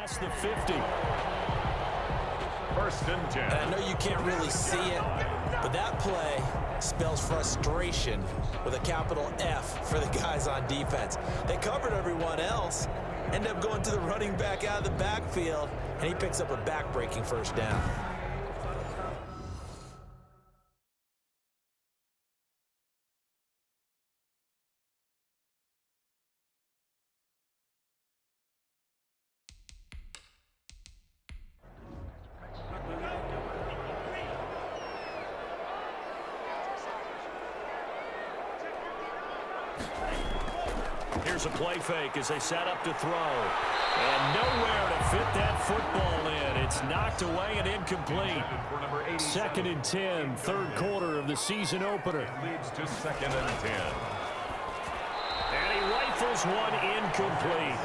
past the 50. First and 10. And I know you can't really see it, but that play spells frustration with a capital F for the guys on defense. They covered everyone else, end up going to the running back out of the backfield, and he picks up a back-breaking first down. Here's a play fake as they set up to throw. And nowhere to fit that football in. It's knocked away and incomplete. 2nd and 10, third quarter of the season opener. Leads to 2nd and 10. And he rifles one incomplete.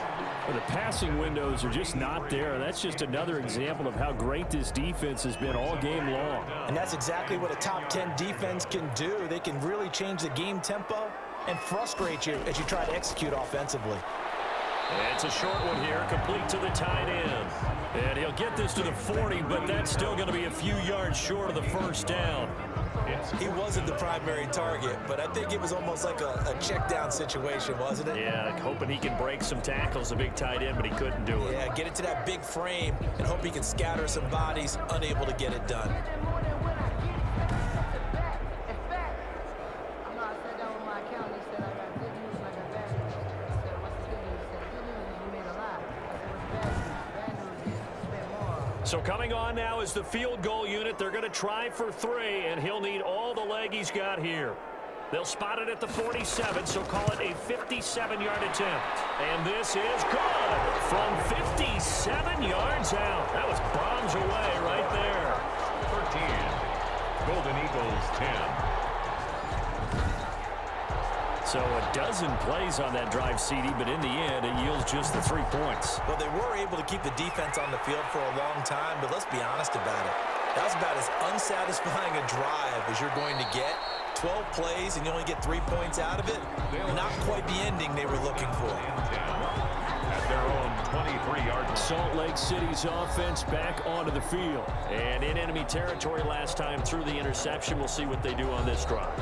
Well, the passing windows are just not there. That's just another example of how great this defense has been all game long. And that's exactly what a top 10 defense can do. They can really change the game tempo and frustrate you as you try to execute offensively. It's a short one here, complete to the tight end. And he'll get this to the 40, but that's still going to be a few yards short of the first down. He wasn't the primary target, but I think it was almost like a check down situation, wasn't it? Yeah, hoping he can break some tackles, a big tight end, but he couldn't do it. Yeah, get it to that big frame and hope he can scatter some bodies, unable to get it done. So coming on now is the field goal unit. They're going to try for 3, and he'll need all the leg he's got here. They'll spot it at the 47, so call it a 57-yard attempt. And this is good from 57 yards out. That was bombs away right there. 13. Golden Eagles 10. So a dozen plays on that drive, CD, but in the end, it yields just the 3 points. Well, they were able to keep the defense on the field for a long time, but let's be honest about it. That was about as unsatisfying a drive as you're going to get. 12 plays and you only get 3 points out of it. Not quite the ending they were looking for. At their own 23-yard line. Salt Lake City's offense back onto the field. And in enemy territory last time through the interception. We'll see what they do on this drive.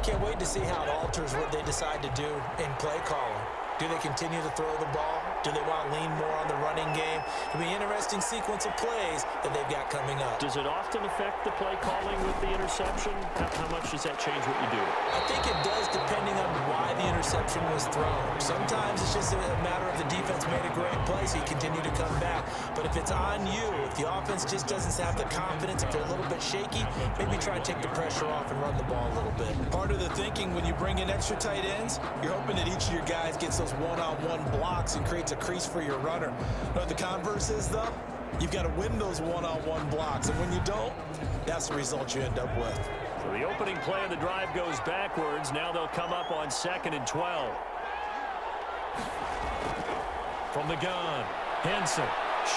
Can't wait to see how it alters what they decide to do in play calling. Do they continue to throw the ball? Do they want to lean more on the running game? It'll be an interesting sequence of plays that they've got coming up. Does it often affect the play calling with the interception? How much does that change what you do? I think it does depending on why the interception was thrown. Sometimes it's just a matter of the defense made a great play, so you continue to come back. But if it's on you, if the offense just doesn't have the confidence, if they're a little bit shaky, maybe try to take the pressure off and run the ball a little bit. Part of the thinking when you bring in extra tight ends, you're hoping that each of your guys gets those one-on-one blocks and creates a crease for your runner. You know what the converse is, though? You've got to win those one-on-one blocks, and when you don't, that's the result you end up with. So the opening play of the drive goes backwards. Now they'll come up on 2nd and 12. From the gun, Henson.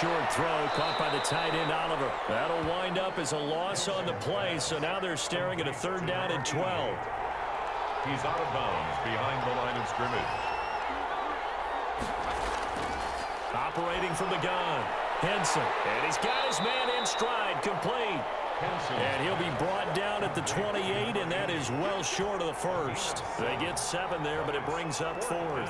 Short throw caught by the tight end, Oliver. That'll wind up as a loss on the play, so now they're staring at a 3rd down and 12. He's out of bounds behind the line of scrimmage. Operating from the gun, Henson. And he's got his man in stride, complete. Henson. And he'll be brought down at the 28, and that is well short of the first. They get 7 there, but it brings up 4th.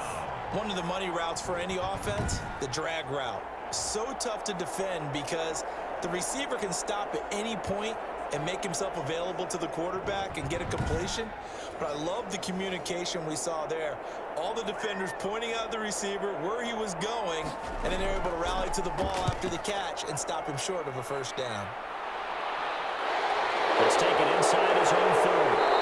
One of the money routes for any offense, the drag route. So tough to defend because the receiver can stop at any point and make himself available to the quarterback and get a completion. But I love the communication we saw there. All the defenders pointing out the receiver, where he was going, and then they're able to rally to the ball after the catch and stop him short of a 1st down. Let's take it inside his own 4.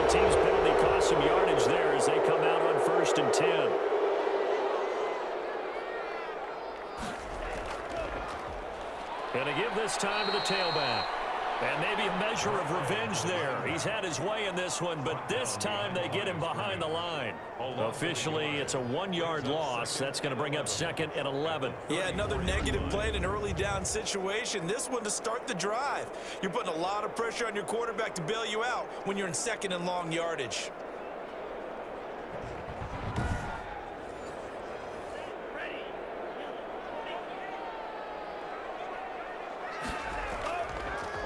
Teams penalty cost some yardage there as they come out on 1st and 10. And to give this time to the tailback. And maybe a measure of revenge there. He's had his way in this one, but this time they get him behind the line. Officially, it's a 1-yard loss. That's going to bring up 2nd and 11. Yeah, another negative play in an early down situation. This one to start the drive. You're putting a lot of pressure on your quarterback to bail you out when you're in 2nd and long yardage.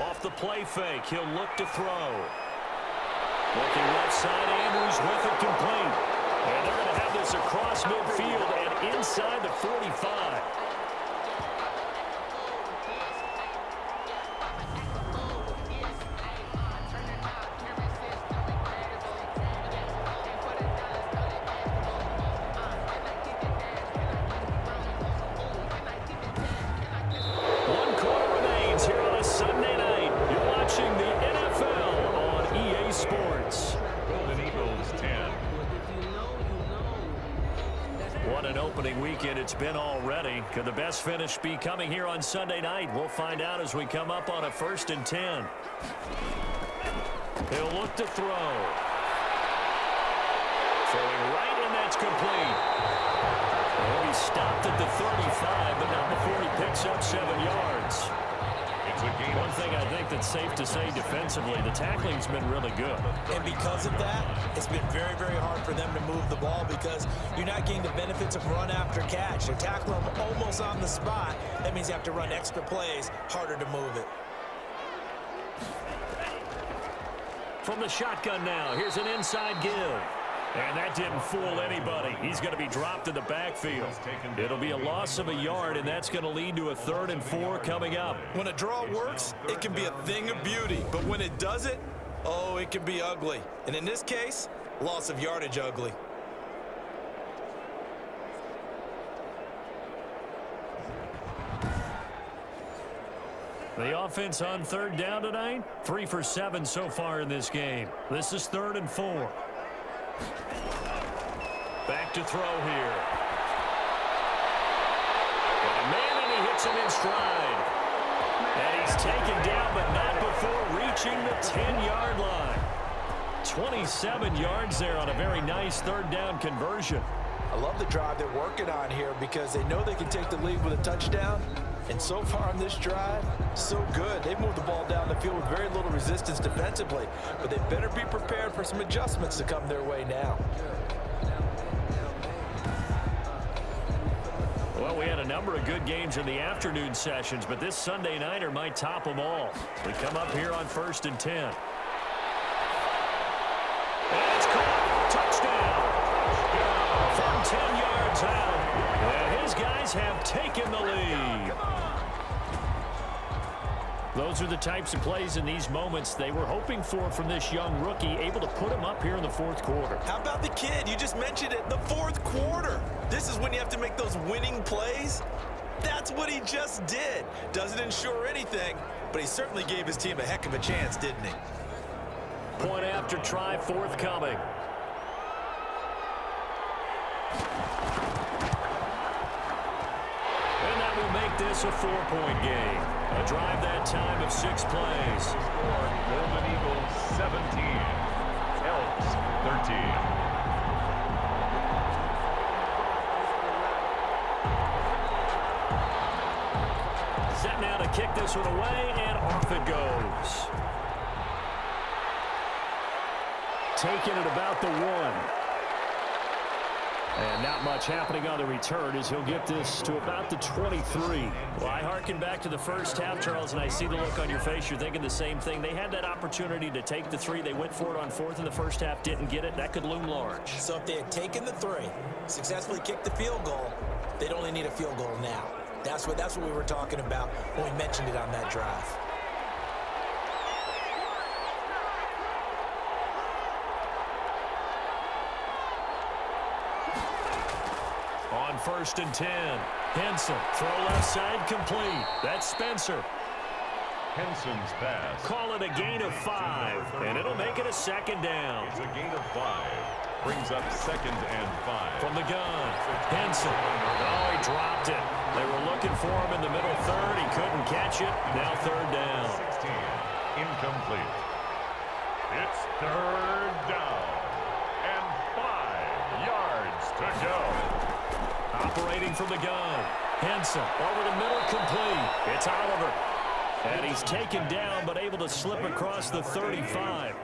Off the play fake, he'll look to throw. Looking left side, Andrews with it complete. And they're going to have this across midfield and inside the 45. It's been already. Could the best finish be coming here on Sunday night? We'll find out as we come up on a 1st and 10. He'll look to throw. Throwing right, and that's complete. Well, he stopped at the 35, but not before he picks up 7 yards. One thing I think that's safe to say defensively, the tackling's been really good. And because of that, it's been very, very hard for them to move the ball because you're not getting the benefits of run after catch. They're tackling them almost on the spot. That means you have to run extra plays, harder to move it. From the shotgun now, here's an inside give. And that didn't fool anybody. He's going to be dropped in the backfield. It'll be a loss of a yard, and that's going to lead to a 3rd and 4 coming up. When a draw works, it can be a thing of beauty. But when it doesn't, oh, it can be ugly. And in this case, loss of yardage ugly. The offense on 3rd down tonight, 3 for 7 so far in this game. This is 3rd and 4. Back to throw here. Got a man, and he hits him in stride. And he's taken down, but not before reaching the 10-yard line. 27 yards there on a very nice 3rd down conversion. I love the drive they're working on here because they know they can take the lead with a touchdown. And so far on this drive, so good. They've moved the ball down the field with very little resistance defensively. But they better be prepared for some adjustments to come their way now. Well, we had a number of good games in the afternoon sessions, but this Sunday nighter might top them all. We come up here on 1st and 10. And it's caught. Touchdown. From 10 yards out. And his guys have taken the lead. Those are the types of plays in these moments they were hoping for from this young rookie, able to put him up here in the 4th quarter. How about the kid? You just mentioned it, the 4th quarter. This is when you have to make those winning plays. That's what he just did. Doesn't ensure anything, but he certainly gave his team a heck of a chance, didn't he? Point after try forthcoming. And that will make this a 4-point game. A drive that time of 6 plays. Score, Golden Eagles 17, Elks 13. Set now to kick this one away, and off it goes. Taking it about the 1. And not much happening on the return as he'll get this to about the 23. Well, I hearken back to the first half, Charles, and I see the look on your face. You're thinking the same thing. They had that opportunity to take the 3. They went for it on 4th in the first half, didn't get it. That could loom large. So if they had taken the 3, successfully kicked the field goal, they'd only need a field goal now. That's what we were talking about when we mentioned it on that drive. On 1st and 10, Henson, throw left side complete. That's Spencer. Henson's pass. Call it a gain of 5, and it'll make it a 2nd down. It's a gain of 5. Brings up 2nd and 5. From the gun, Henson. Oh, he dropped it. They were looking for him in the middle 3rd. He couldn't catch it. Now 3rd down. 16. incomplete. It's third down and 5 yards to go. Operating from the gun. Henson over the middle, complete. It's Oliver. And he's taken down but able to slip across the 35.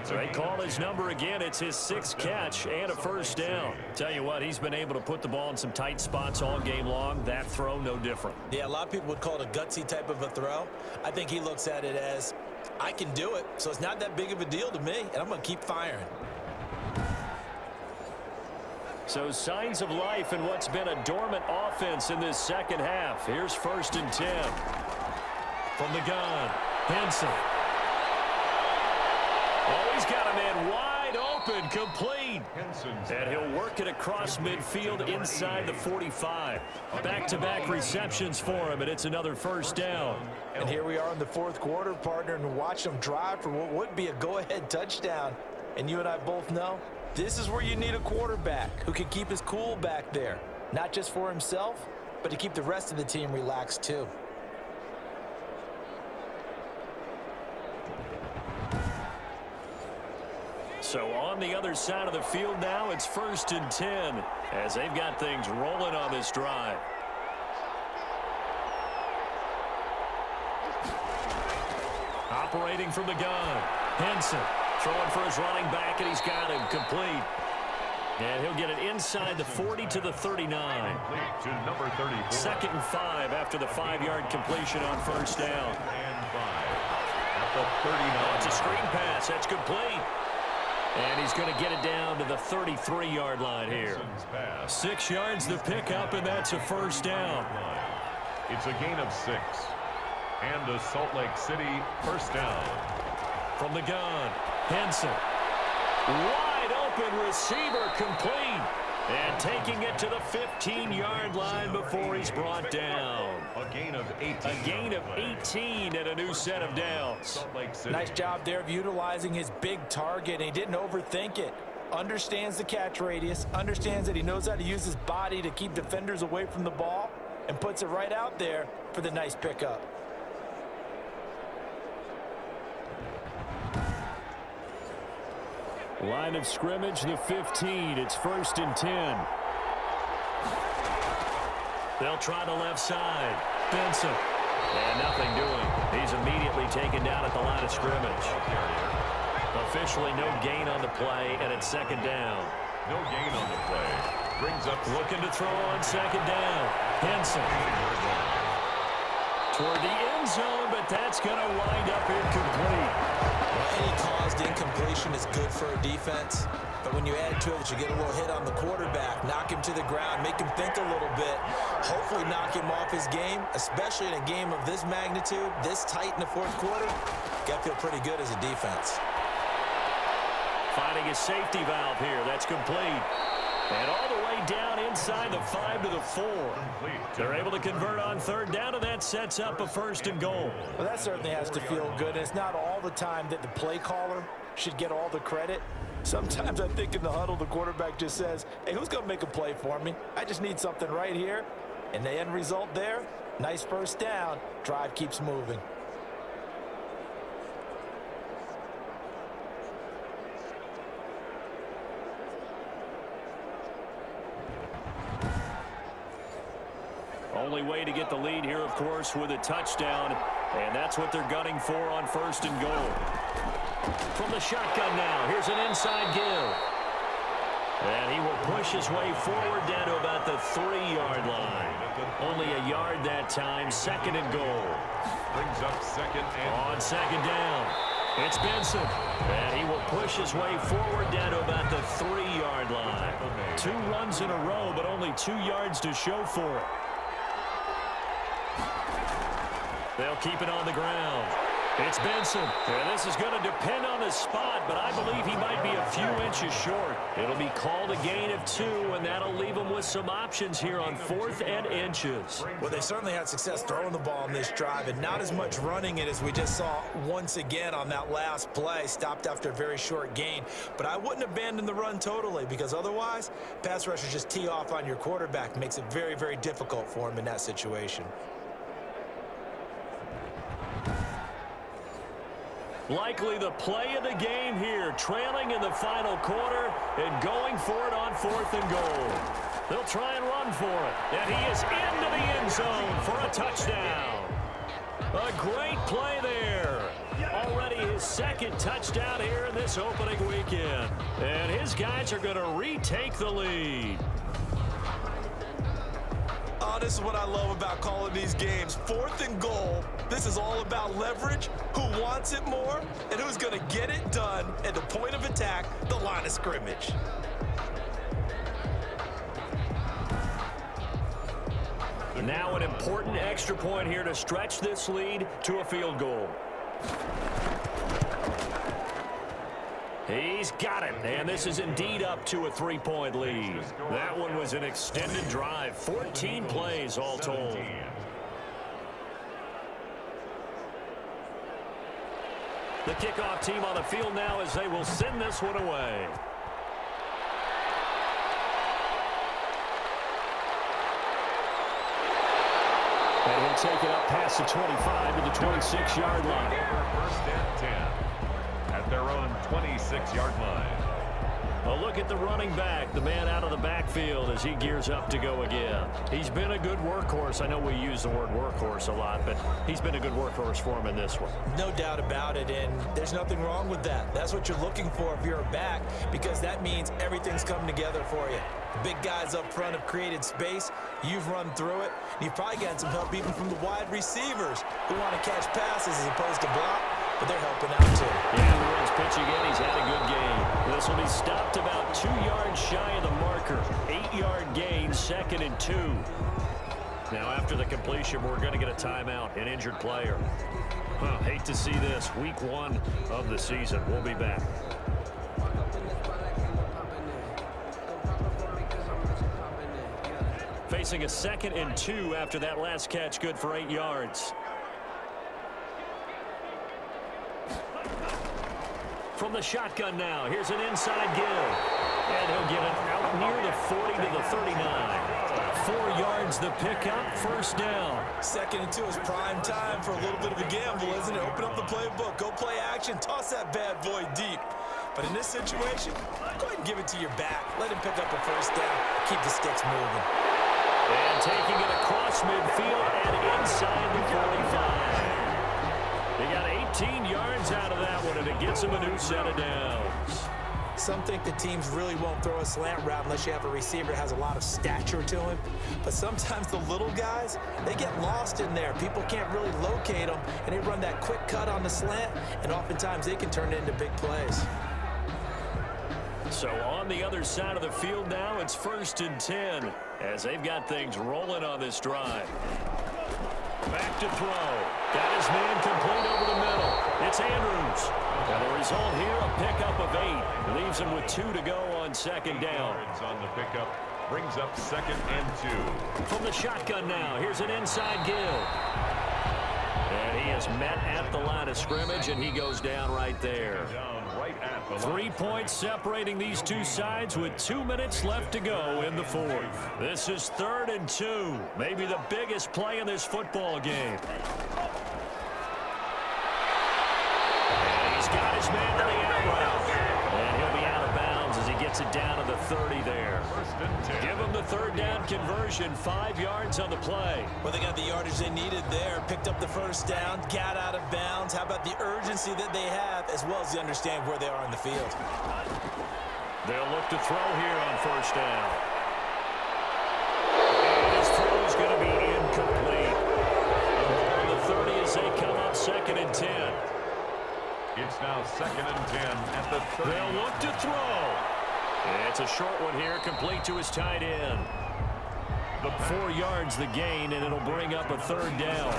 They call his number again. It's his 6th catch and a first down. Tell you what, he's been able to put the ball in some tight spots all game long. That throw, no different. Yeah, a lot of people would call it a gutsy type of a throw. I think he looks at it as, I can do it, so it's not that big of a deal to me, and I'm going to keep firing. So signs of life in what's been a dormant offense in this second half. Here's 1st and 10. From the gun, Henson. Oh, he's got a man wide open, complete. And he'll work it across midfield inside the 45. Back-to-back receptions for him, and it's another first down. And here we are in the 4th quarter, partner, and watch them drive for what would be a go-ahead touchdown. And you and I both know, this is where you need a quarterback who can keep his cool back there. Not just for himself, but to keep the rest of the team relaxed too. So on the other side of the field now, it's 1st and 10 as they've got things rolling on this drive. Operating from the gun, Henson throwing for his running back, and he's got him complete. And he'll get it inside the 40 to the 39. To number 34. 2nd and 5 after the 5-yard completion on first down. And 5 at the 39. It's a screen pass. That's complete. And he's going to get it down to the 33-yard line here. 6 yards to pick up, and that's a first down. It's a gain of 6. And a Salt Lake City first down. From the gun, Henson. Wide open receiver, complete. And taking it to the 15-yard line before he's brought down. A gain of 18. A gain of 18 and a new set of downs. Nice job there of utilizing his big target. He didn't overthink it. Understands the catch radius. Understands that he knows how to use his body to keep defenders away from the ball. And puts it right out there for the nice pickup. Line of scrimmage, the 15. It's 1st and 10. They'll try the left side. Benson. And nothing doing. He's immediately taken down at the line of scrimmage. Officially no gain on the play, and it's 2nd down. No gain on the play. Brings up looking to throw on 2nd down. Henson. Toward the end zone, but that's going to wind up incomplete. Any caused incompletion is good for a defense, but when you add to it that you get a little hit on the quarterback, knock him to the ground, make him think a little bit, hopefully knock him off his game, especially in a game of this magnitude, this tight in the 4th quarter, got to feel pretty good as a defense. Finding a safety valve here. That's complete. And all the way down inside the 5 to the 4. They're able to convert on 3rd down, and that sets up a 1st and goal. Well, that certainly has to feel good. And it's not all the time that the play caller should get all the credit. Sometimes I think in the huddle, the quarterback just says, hey, who's going to make a play for me? I just need something right here. And the end result there, nice first down. Drive keeps moving. Only way to get the lead here, of course, with a touchdown. And that's what they're gunning for on 1st and goal. From the shotgun now, here's an inside give. And he will push his way forward down to about the 3-yard line. Only a yard that time, 2nd and goal. Brings up 2nd and on 2nd down. It's Benson. And he will push his way forward down to about the 3-yard line. 2 runs in a row, but only 2 yards to show for it. They'll keep it on the ground. It's Benson. And this is going to depend on the spot, but I believe he might be a few inches short. It'll be called a gain of 2, and that'll leave him with some options here on 4th and inches. Well, they certainly had success throwing the ball in this drive, and not as much running it as we just saw once again on that last play. Stopped after a very short gain. But I wouldn't abandon the run totally, because otherwise, pass rushers just tee off on your quarterback. Makes it very, very difficult for him in that situation. Likely the play of the game here, trailing in the final quarter and going for it on 4th and goal. They'll try and run for it, and he is into the end zone for a touchdown. A great play there. Already his 2nd touchdown here in this opening weekend. And his guys are going to retake the lead. Oh, this is what I love about calling these games. 4th and goal. This is all about leverage, who wants it more, and who's going to get it done at the point of attack, the line of scrimmage. Now an important extra point here to stretch this lead to a field goal. He's got it, and this is indeed up to a 3-point lead. That one was an extended drive, 14 plays all told. The kickoff team on the field now as they will send this one away. And he'll take it up past the 25 to the 26-yard line. First and 10 at their own 26-yard line. A look at the running back, the man out of the backfield as he gears up to go again. He's been a good workhorse. I know we use the word workhorse a lot, but he's been a good workhorse for him in this one. No doubt about it, and there's nothing wrong with that. That's what you're looking for if you're a back, because that means everything's coming together for you. The big guys up front have created space. You've run through it. And you've probably gotten some help even from the wide receivers who want to catch passes as opposed to block, but they're helping out too. Yeah, the runs pitch again. He's had a good game. This will be stopped about 2 yards shy of the marker. 8-yard gain, 2nd and 2. Now after the completion, we're going to get a timeout, an injured player. Hate to see this. Week 1 of the season. We'll be back. Facing a 2nd and 2 after that last catch, good for 8 yards. From the shotgun now, here's an inside give. And he'll get it out near the 40 to the 39. 4 yards the pickup, 1st down. 2nd and 2 is prime time for a little bit of a gamble, isn't it? Open up the playbook, go play action, toss that bad boy deep. But in this situation, go ahead and give it to your back. Let him pick up a 1st down, keep the sticks moving. And taking it across midfield and inside the 45. They got 18 yards out of that one, and it gets him a new set of downs. Some think the teams really won't throw a slant route unless you have a receiver that has a lot of stature to him. But sometimes the little guys, they get lost in there. People can't really locate them, and they run that quick cut on the slant, and oftentimes they can turn it into big plays. So on the other side of the field now, it's 1st and 10 as they've got things rolling on this drive. Back to throw. Got his man complete over the middle. It's Andrews. And the result here, a pickup of 8. Leaves him with 2 to go on 2nd down. On the pickup brings up 2nd and 2. From the shotgun now, here's an inside give. And he is met at the line of scrimmage, and he goes down right there. 3 points separating these two sides with 2 minutes left to go in the 4th. This is 3rd and 2, maybe the biggest play in this football game. And he's got his man to the out route. And he'll be out of bounds as he gets it down to the 30 there. Give him the 3rd down conversion, 5 yards on the play. Well, they got the yardage they needed there, picked up the 1st down, got out of bounds. How about the urgency that they have, as well as they understand where they are in the field? They'll look to throw here on 1st down. And his throw is going to be incomplete. On the 30 as they come up 2nd and 10. It's now 2nd and 10 at the 30. They'll look to throw. It's a short one here, complete to his tight end. 4 yards the gain, and it'll bring up a 3rd down.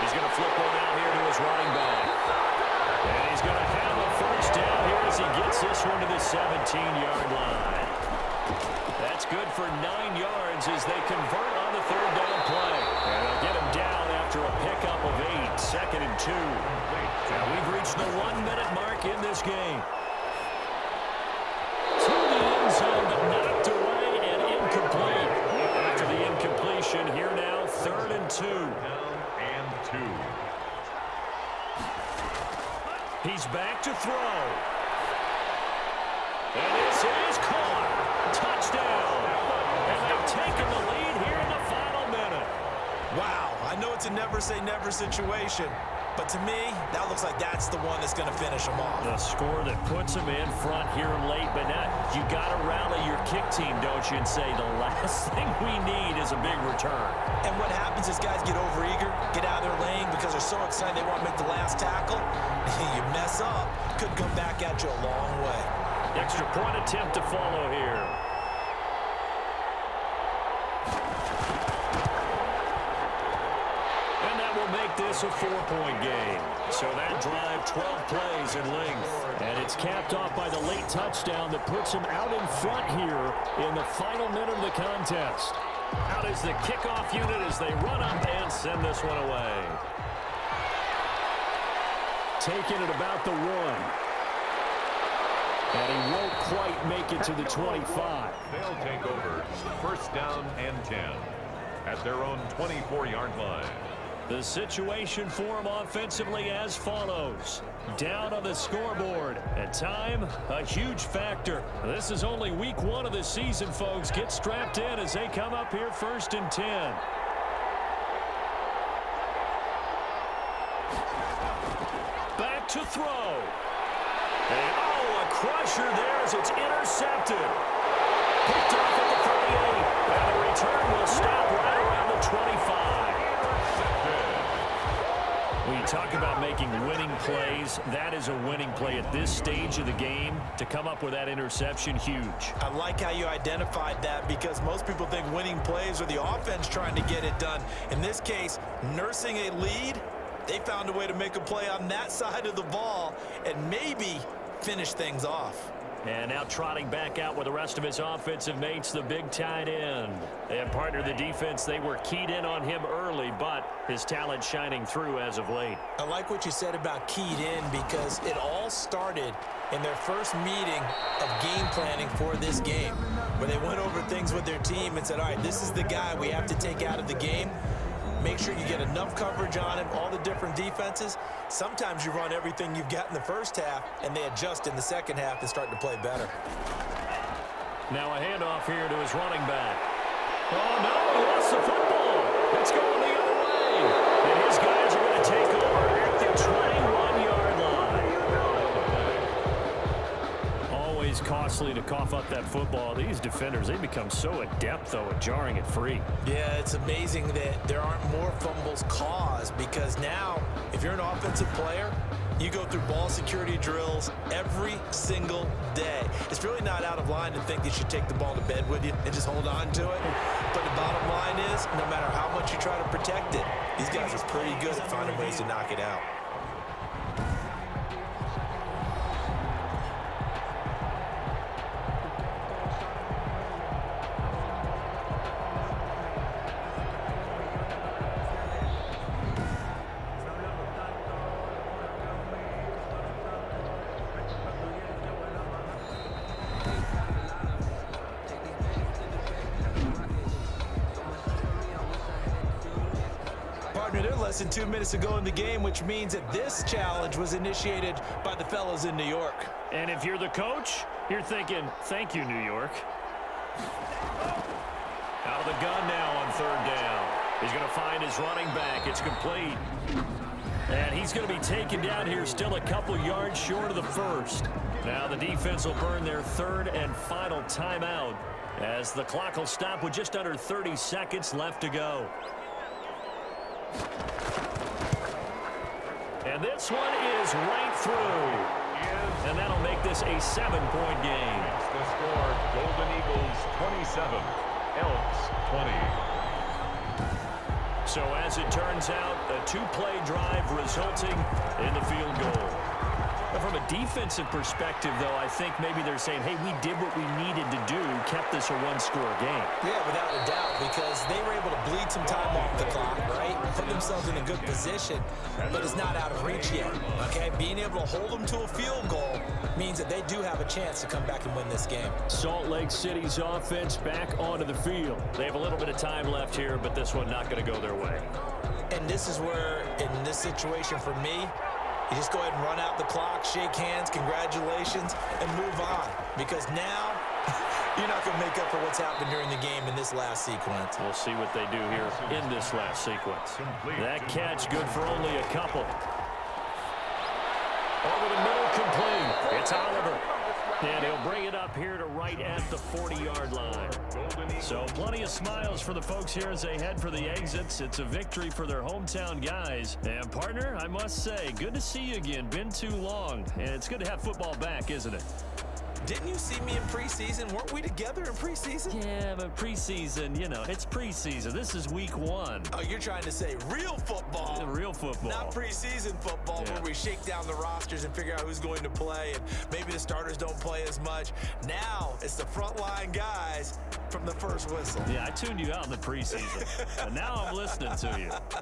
He's going to flip one out here to his running back. And he's going to have a 1st down here as he gets this one to the 17-yard line. That's good for 9 yards as they convert on the 3rd down play. And they'll get him down after a pickup of 8, 2nd and 2. Now we've reached the 1-minute mark in this game. To the end zone, but knocked away and incomplete. After the incompletion, here now, 3rd and 2. Down and 2. He's back to throw. And this is caught. Touchdown. And they've taken the lead here in the final minute. Wow, I know it's a never-say-never situation, but to me, that looks like that's the one that's going to finish them off. The score that puts them in front here late, but now you got to rally your kick team, don't you, and say the last thing we need is a big return. And what happens is guys get overeager, get out of their lane because they're so excited they want to make the last tackle. You mess up, could come back at you a long way. Extra point attempt to follow here. Make this a 4-point game. So that drive, 12 plays in length. And it's capped off by the late touchdown that puts him out in front here in the final minute of the contest. Out is the kickoff unit as they run up and send this one away. Taking it about the 1. And he won't quite make it to the 25. They'll take over first down and 10 at their own 24-yard line. The situation for him offensively as follows. Down on the scoreboard. And time, a huge factor. This is only week 1 of the season, folks. Get strapped in as they come up here first and 10. Back to throw. And oh, a crusher there as it's intercepted. Picked off at the 38. And the return will stop right around the 25. When you talk about making winning plays, that is a winning play at this stage of the game. To come up with that interception, huge. I like how you identified that because most people think winning plays are the offense trying to get it done. In this case, nursing a lead, they found a way to make a play on that side of the ball and maybe finish things off. And now trotting back out with the rest of his offensive mates, the big tight end. And partner, the defense, they were keyed in on him early, but his talent shining through as of late. I like what you said about keyed in because it all started in their first meeting of game planning for this game, where they went over things with their team and said, all right, this is the guy we have to take out of the game. Make sure you get enough coverage on him, all the different defenses. Sometimes you run everything you've got in the first half, and they adjust in the second half and start to play better. Now a handoff here to his running back. Oh, no, he lost the football. It's going the other way. And his guys are going to take over at the 21-yard line. Always costly to cough up that football. These defenders, they become so adept, though, at jarring it free. Yeah, it's amazing that there aren't more fumbles caused because now, if you're an offensive player, you go through ball security drills every single day. It's really not out of line to think you should take the ball to bed with you and just hold on to it. But the bottom line is, no matter how much you try to protect it, these guys are pretty good at finding ways to knock it out. Less than 2 minutes ago in the game, which means that this challenge was initiated by the fellas in New York. And if you're the coach, you're thinking, thank you, New York. Out of the gun now on third down. He's going to find his running back. It's complete. And he's going to be taken down here still a couple yards short of the first. Now the defense will burn their third and final timeout as the clock will stop with just under 30 seconds left to go. And this one is right through. And that'll make this a 7-point game. It's the score, Golden Eagles 27, Elks 20. So as it turns out, a 2-play drive resulting in the field goal. But from a defensive perspective, though, I think maybe they're saying, hey, we did what we needed to do, kept this a one-score game. Yeah, without a doubt, because they were able to bleed some time off the clock, right? Put themselves in a good position, but it's not out of reach yet, okay? Being able to hold them to a field goal means that they do have a chance to come back and win this game. Salt Lake City's offense back onto the field. They have a little bit of time left here, but this one not going to go their way. And this is where, in this situation for me, You just go ahead and run out the clock, shake hands, congratulations, and move on. Because now, you're not going to make up for what's happened during the game in this last sequence. We'll see what they do here in this last sequence. That catch good for only a couple. Over the middle, complete. It's Oliver. And he'll bring it up here to right at the 40-yard line. So plenty of smiles for the folks here as they head for the exits. It's a victory for their hometown guys. And, partner, I must say, good to see you again. Been too long. And it's good to have football back, isn't it? Didn't you see me in preseason? Weren't we together in preseason? Yeah, but preseason, you know, it's preseason. This is week 1. Oh, you're trying to say real football. Real football. Not preseason football where we shake down the rosters and figure out who's going to play, and maybe the starters don't play as much. Now it's the frontline guys from the first whistle. Yeah, I tuned you out in the preseason. But now I'm listening to you.